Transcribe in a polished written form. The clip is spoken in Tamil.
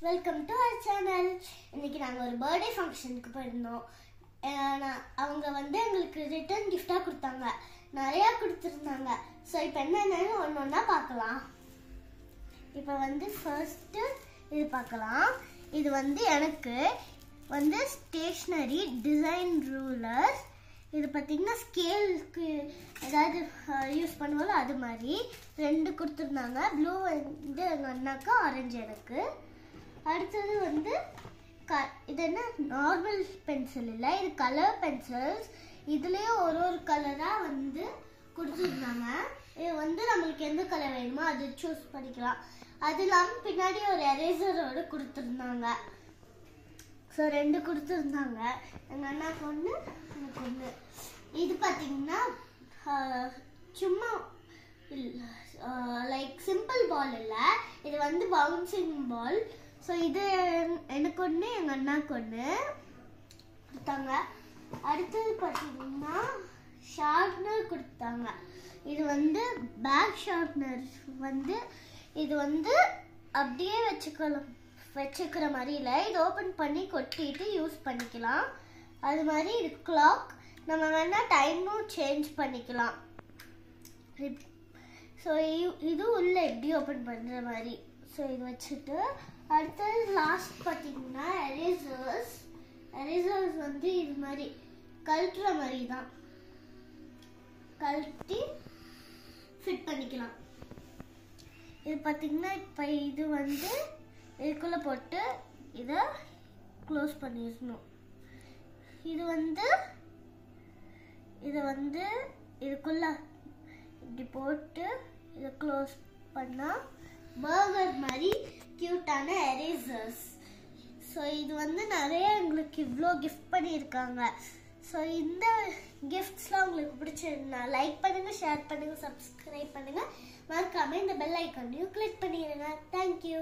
Welcome to our channel. இன்னைக்கு நாங்கள் ஒரு பர்த்டே ஃபங்க்ஷனுக்கு போயிருந்தோம். அவங்க எங்களுக்கு ரிட்டர்ன் கிஃப்டாக கொடுத்தாங்க. நிறையா கொடுத்துருந்தாங்க. ஸோ இப்போ என்னென்னு ஒன்று ஒன்றா பார்க்கலாம். இப்போ ஃபர்ஸ்ட்டு இது பார்க்கலாம். இது எனக்கு ஸ்டேஷ்னரி டிசைன் ரூலர். இது பார்த்தீங்கன்னா ஸ்கேலுக்கு ஏதாவது யூஸ் பண்ணுவோம்ல, அது மாதிரி 2 கொடுத்துருந்தாங்க. ப்ளூ எங்கள் அண்ணாக்கு, ஆரஞ்சு எனக்கு. அடுத்தது இது என்ன நார்மல் பென்சில் இல்லை, இது கலர் பென்சில்ஸ். இதுலேயே ஒரு கலராக கொடுத்துருந்தாங்க. இது நம்மளுக்கு எந்த கலர் வேணுமோ அது சூஸ் பண்ணிக்கலாம். அது இல்லாமல் பின்னாடி ஒரு எரேசரோடு கொடுத்துருந்தாங்க. ஸோ 2 கொடுத்துருந்தாங்க. எங்கள் அண்ணாக்கு ஒன்று, எனக்கு ஒன்று. இது பார்த்தீங்கன்னா சும்மா லைக் சிம்பிள் பால் இல்லை, இது பவுன்சிங் பால். ஸோ இது எனக்கு ஒன்று, எங்கள் அண்ணாக்கு ஒன்று கொடுத்தாங்க. அடுத்தது பார்த்தீங்கன்னா ஷார்ப்னர் கொடுத்தாங்க. இது பேக் ஷார்ப்னர். இது அப்படியே வச்சுக்கிற மாதிரி இல்லை, இது ஓப்பன் பண்ணி கொட்டிட்டு யூஸ் பண்ணிக்கலாம். அது மாதிரி இது கிளாக், நம்ம வேணால் டைமும் சேஞ்ச் பண்ணிக்கலாம். ஸோ இது உள்ள எப்படி ஓப்பன் பண்ணுற மாதிரி. ஸோ இது வச்சுட்டு அடுத்தது லாஸ்ட் பார்த்தீங்கன்னா எரேசர்ஸ். இது மாதிரி கழட்டுற மாதிரி தான், கழட்டி ஃபிட் பண்ணிக்கலாம். இது பார்த்தீங்கன்னா இப்போ இது இதுக்குள்ளே போட்டு இதை க்ளோஸ் பண்ணிடணும். இதை இதுக்குள்ளே இப்படி போட்டு இதை க்ளோஸ் பண்ணால் பர்கர் மாதிரி க்யூட்டான எரேசர்ஸ். ஸோ இது நிறைய எங்களுக்கு இவ்வளோ கிஃப்ட் பண்ணியிருக்காங்க. ஸோ இந்த கிஃப்ட்ஸ்லாம் உங்களுக்கு பிடிச்சிருந்தா லைக் பண்ணுங்கள், ஷேர் பண்ணுங்கள், சப்ஸ்கிரைப் பண்ணுங்கள். மறக்காமல் இந்த பெல் ஐக்கானையும் கிளிக் பண்ணிடுங்க. தேங்க்யூ.